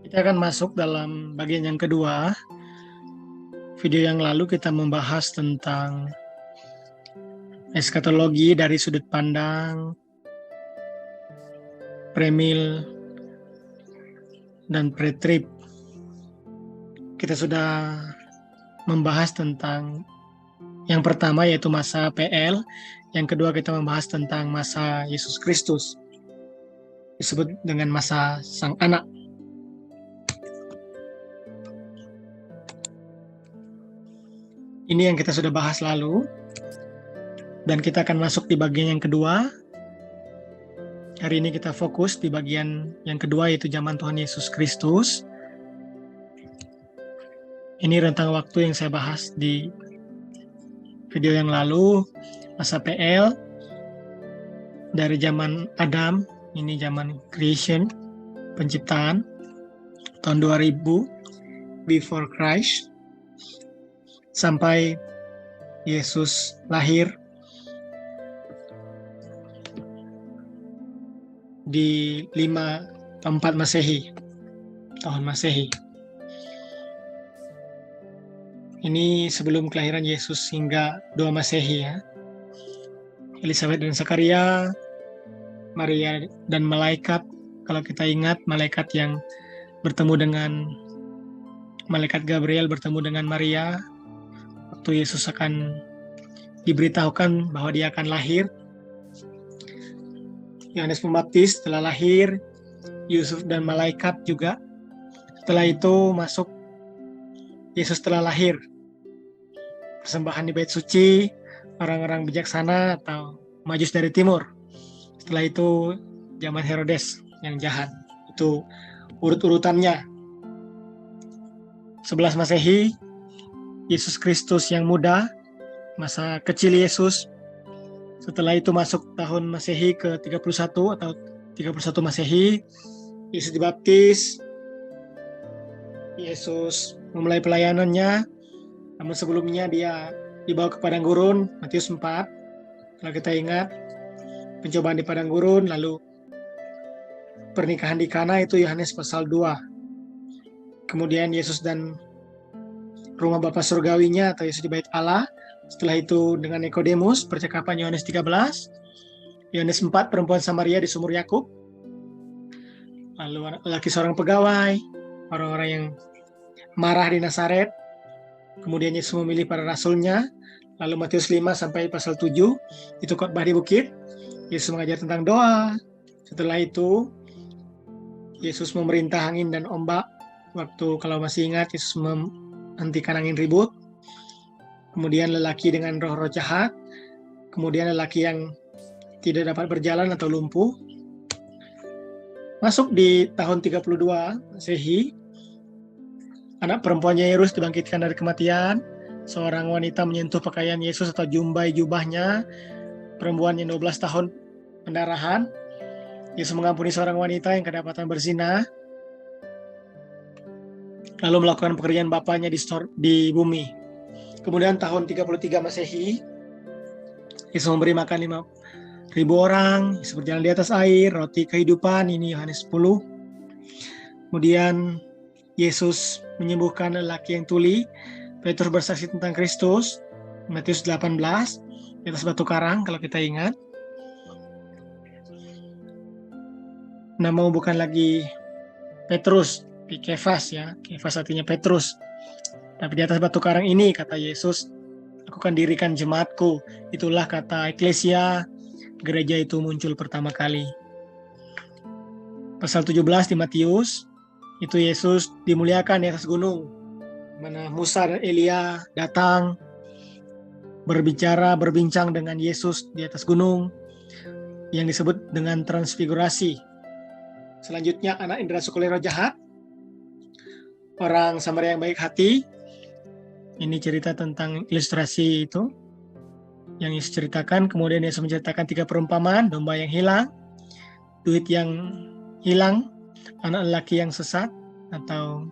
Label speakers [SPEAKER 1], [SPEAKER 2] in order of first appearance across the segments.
[SPEAKER 1] Kita akan masuk dalam bagian yang kedua. Video yang lalu kita membahas tentang eskatologi dari sudut pandang premil dan pretrib. Kita sudah membahas tentang yang pertama yaitu masa PL, yang kedua kita membahas tentang masa Yesus Kristus, disebut dengan masa Sang Anak. Ini yang kita sudah bahas lalu, dan kita akan masuk di bagian yang kedua. Hari ini kita fokus di bagian yang kedua, yaitu zaman Tuhan Yesus Kristus. Ini rentang waktu yang saya bahas di video yang lalu, masa PL, dari zaman Adam, ini zaman creation, penciptaan, tahun 2000, before Christ, sampai Yesus lahir di 4 Masehi, tahun Masehi. Ini sebelum kelahiran Yesus hingga 2 Masehi ya. Elizabeth dan Zakaria, Maria dan malaikat. Kalau kita ingat, malaikat yang bertemu dengan malaikat Gabriel bertemu dengan Maria waktu Yesus akan diberitahukan bahwa dia akan lahir. Yohanes Pembaptis telah lahir, Yusuf dan malaikat juga. Setelah itu masuk Yesus telah lahir. Persembahan di bait suci, orang-orang bijaksana atau Majus dari timur. Setelah itu zaman Herodes yang jahat. Itu urut-urutannya. 11 Masehi, Yesus Kristus yang muda, masa kecil Yesus. Setelah itu masuk tahun Masehi ke-31 atau 31 Masehi, Yesus dibaptis. Yesus memulai pelayanannya, namun sebelumnya dia dibawa ke padang gurun, Matius 4. Kalau kita ingat, pencobaan di padang gurun, lalu pernikahan di Kana itu Yohanes pasal 2. Kemudian Yesus dan rumah Bapa surgawinya atau Yesus di bait Allah. Setelah itu dengan Nikodemus, percakapan Yohanes 13. Yohanes 4, perempuan Samaria di sumur Yakub. Lalu laki seorang pegawai, orang-orang yang marah di Nazaret. Kemudian Yesus memilih para rasulnya. Lalu Matius 5 sampai pasal 7, itu khotbah di bukit. Yesus mengajar tentang doa. Setelah itu Yesus memerintah angin dan ombak. Waktu kalau masih ingat, Yesus menghentikan angin ribut. Kemudian lelaki dengan roh-roh jahat. Kemudian lelaki yang tidak dapat berjalan atau lumpuh. Masuk di tahun 32 Masehi, anak perempuannya Yairus dibangkitkan dari kematian. Seorang wanita menyentuh pakaian Yesus atau jumbai jubahnya. Perempuan yang 12 tahun pendarahan. Yesus mengampuni seorang wanita yang kedapatan berzina, lalu melakukan pekerjaan Bapaknya di bumi. Kemudian tahun 33 Masehi, Yesus memberi makan 5.000 orang, Yesus berjalan di atas air, roti kehidupan, ini Yohanes 10. Kemudian Yesus menyembuhkan lelaki yang tuli. Petrus bersaksi tentang Kristus, Matius 18, di atas batu karang kalau kita ingat. Nama bukan lagi Petrus, Kefas ya. Kefas artinya Petrus. Tapi di atas batu karang ini, kata Yesus, aku akan dirikan jemaatku. Itulah kata eklesia, gereja itu muncul pertama kali. Pasal 17 di Matius, itu Yesus dimuliakan di atas gunung. Mana Musa dan Elia datang, berbincang dengan Yesus di atas gunung, yang disebut dengan transfigurasi. Selanjutnya anak indera sekuler roh jahat, orang Samaria yang baik hati. Ini cerita tentang ilustrasi itu yang Yesus ceritakan. Kemudian Yesus menceritakan 3 perumpamaan, domba yang hilang, duit yang hilang, anak lelaki yang sesat atau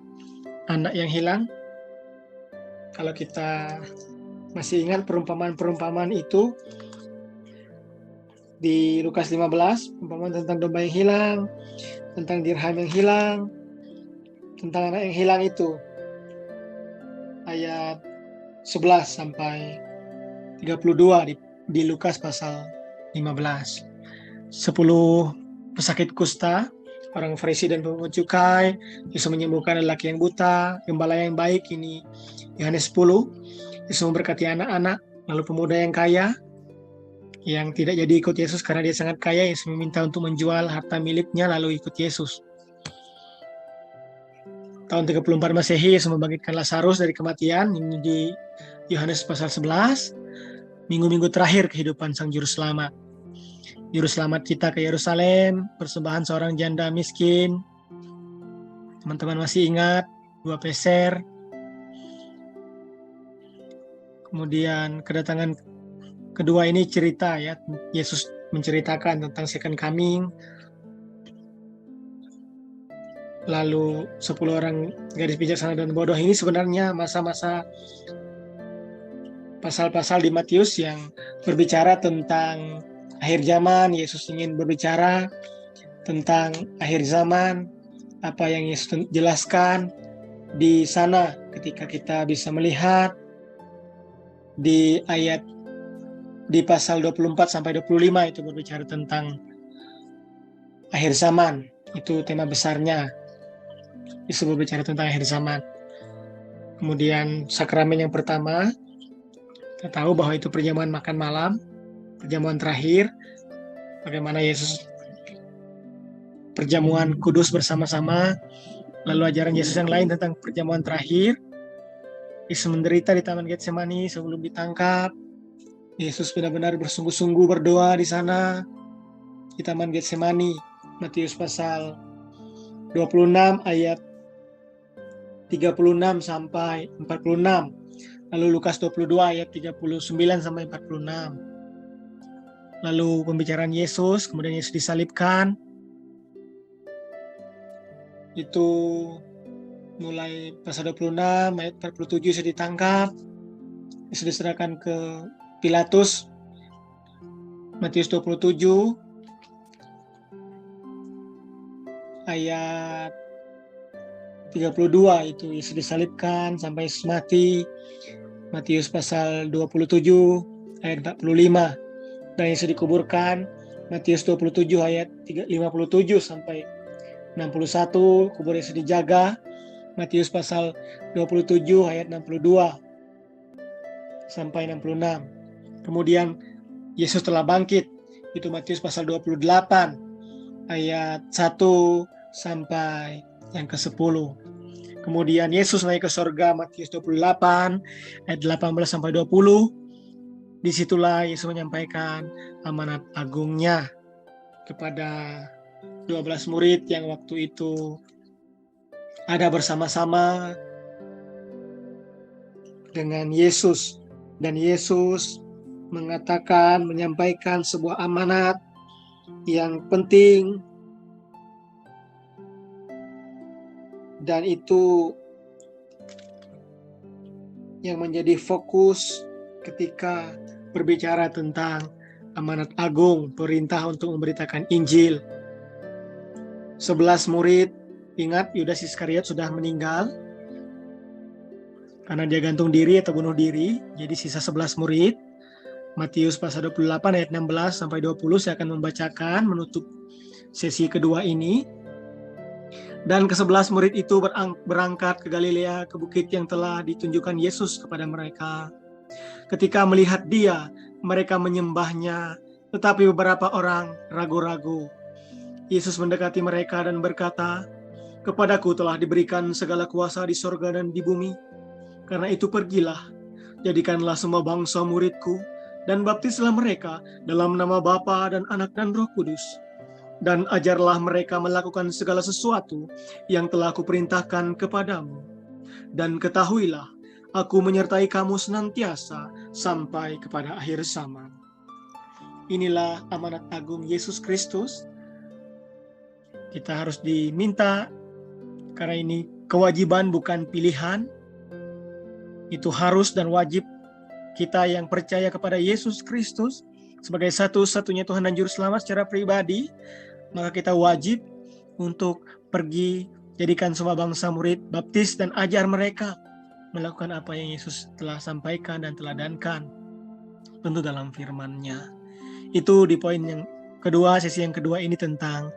[SPEAKER 1] anak yang hilang. Kalau kita masih ingat perumpamaan-perumpamaan itu di Lukas 15, perumpamaan tentang domba yang hilang, tentang dirham yang hilang, tentang anak yang hilang itu. Ayat 11 sampai 32 di Lukas pasal 15. 10 pesakit kusta, orang Farisi dan pemungut cukai, Yesus menyembuhkan lelaki yang buta, gembala yang baik, ini Yohanes 10, Yesus memberkati anak-anak, lalu pemuda yang kaya, yang tidak jadi ikut Yesus karena dia sangat kaya, Yesus meminta untuk menjual harta miliknya lalu ikut Yesus. Tahun 34 Masehi, Yesus membangkitkan Lazarus dari kematian, ini di Yohanes pasal 11, minggu-minggu terakhir kehidupan Sang Juru Selamat. Juru Selamat kita ke Yerusalem, persembahan seorang janda miskin. Teman-teman masih ingat 2 peser. Kemudian kedatangan kedua ini cerita ya, Yesus menceritakan tentang second coming. Lalu 10 orang gadis bijaksana dan bodoh, ini sebenarnya masa-masa pasal-pasal di Matius yang berbicara tentang akhir zaman. Yesus ingin berbicara tentang akhir zaman, apa yang Yesus jelaskan di sana ketika kita bisa melihat di ayat di pasal 24 sampai 25 itu berbicara tentang akhir zaman. Itu tema besarnya. Yesus berbicara tentang akhir zaman. Kemudian sakramen yang pertama, kita tahu bahwa itu perjamuan makan malam, perjamuan terakhir, bagaimana Yesus perjamuan kudus bersama-sama. Lalu ajaran Yesus yang lain tentang perjamuan terakhir, Yesus menderita di Taman Getsemani sebelum ditangkap. Yesus benar-benar bersungguh-sungguh berdoa di sana di Taman Getsemani. Matius pasal 26 ayat 36 sampai 46. Lalu Lukas 22 ayat 39 sampai 46. Lalu pembicaraan Yesus, kemudian Yesus disalibkan. Itu mulai pasal 26 ayat 47 Yesus ditangkap. Yesus diserahkan ke Pilatus. Matius 27 ayat 32 itu Yesus disalibkan sampai Yesus mati. Matius pasal 27 ayat 45. Dan Yesus dikuburkan. Matius 27 ayat 57 sampai 61, kubur Yesus dijaga. Matius pasal 27 ayat 62 sampai 66. Kemudian Yesus telah bangkit. Itu Matius pasal 28 ayat 1 sampai yang ke-10. Kemudian Yesus naik ke surga, Matius 28 ayat 18 sampai 20. Disitulah Yesus menyampaikan amanat agungnya kepada 12 murid yang waktu itu ada bersama-sama dengan Yesus. Dan Yesus menyampaikan sebuah amanat yang penting, dan itu yang menjadi fokus ketika berbicara tentang amanat agung, perintah untuk memberitakan Injil. 11 murid, ingat Yudas Iskariot sudah meninggal karena dia gantung diri atau bunuh diri, jadi sisa 11 murid. Matius pasal 28 ayat 16 sampai 20 saya akan membacakan menutup sesi kedua ini. Dan ke-11 murid itu berangkat ke Galilea, ke bukit yang telah ditunjukkan Yesus kepada mereka. Ketika melihat dia, mereka menyembahnya, tetapi beberapa orang ragu-ragu. Yesus mendekati mereka dan berkata, "Kepadaku telah diberikan segala kuasa di sorga dan di bumi. Karena itu pergilah, jadikanlah semua bangsa muridku, dan baptislah mereka dalam nama Bapa dan Anak dan Roh Kudus. Dan ajarlah mereka melakukan segala sesuatu yang telah kuperintahkan kepadamu. Dan ketahuilah, aku menyertai kamu senantiasa sampai kepada akhir zaman." Inilah amanat agung Yesus Kristus. Kita harus diminta, karena ini kewajiban bukan pilihan. Itu harus dan wajib kita yang percaya kepada Yesus Kristus sebagai satu-satunya Tuhan dan Juru Selamat secara pribadi, maka kita wajib untuk pergi Jadikan semua bangsa murid, baptis dan ajar mereka melakukan apa yang Yesus telah sampaikan dan teladankan, tentu dalam firman-Nya. Itu di poin yang kedua, sesi yang kedua ini tentang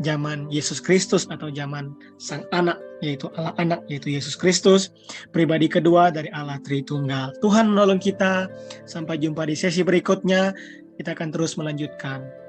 [SPEAKER 1] zaman Yesus Kristus atau zaman Sang Anak, yaitu Allah Anak, yaitu Yesus Kristus, pribadi kedua dari Allah Tritunggal. Tuhan menolong kita. Sampai jumpa di sesi berikutnya. Kita akan terus melanjutkan.